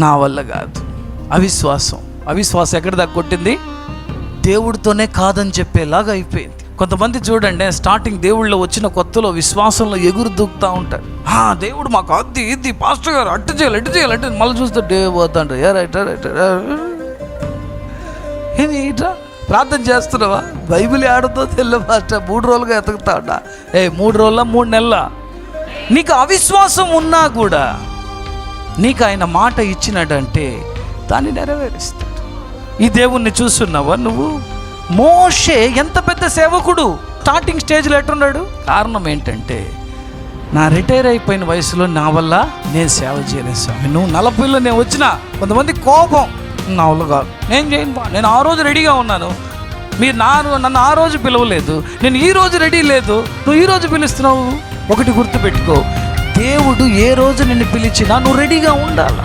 నా వల్ల కాదు. అవిశ్వాసం ఎక్కడ దాకా కొట్టింది? దేవుడితోనే కాదని చెప్పేలాగా అయిపోయింది. కొంతమంది చూడండి, స్టార్టింగ్ దేవుళ్ళో వచ్చిన కొత్తలో విశ్వాసంలో ఎగురు దూకుతూ ఉంటారు. దేవుడు మాకు అది ఇది పాస్టర్ గారు అట్టు చేయాలి అంటే మళ్ళీ చూస్తే డే పోతాంట. ఏమి ఇట్రా ప్రార్థన చేస్తున్నావా? బైబిల్ ఆడుతో తెల్ల పాస్టర్ 3 రోజులుగా ఎతుకుతా ఉంటా. 3 రోజుల 3 నెలల నీకు అవిశ్వాసం ఉన్నా కూడా నీకు ఆయన మాట ఇచ్చినాడంటే దాన్ని నెరవేరుస్తాడు. ఈ దేవుణ్ణి చూస్తున్నావా నువ్వు? మోషే ఎంత పెద్ద సేవకుడు, స్టార్టింగ్ స్టేజ్లో ఎట్టున్నాడు? కారణం ఏంటంటే, నా రిటైర్ అయిపోయిన వయసులో నా వల్ల నేను సేవ చేయలేదు స్వామి. నువ్వు 40లో నేను వచ్చినా కొంతమంది కోపం, నా వల్ల కాదు, నేను చేయను. నేను ఆ రోజు రెడీగా ఉన్నాను, మీరు నన్ను ఆ రోజు పిలవలేదు, నేను ఈ రోజు రెడీ లేదు, నువ్వు ఈ రోజు పిలుస్తున్నావు. ఒకటి గుర్తుపెట్టుకో, దేవుడు ఏ రోజు నిన్ను పిలిచినా నువ్వు రెడీగా ఉండాలి.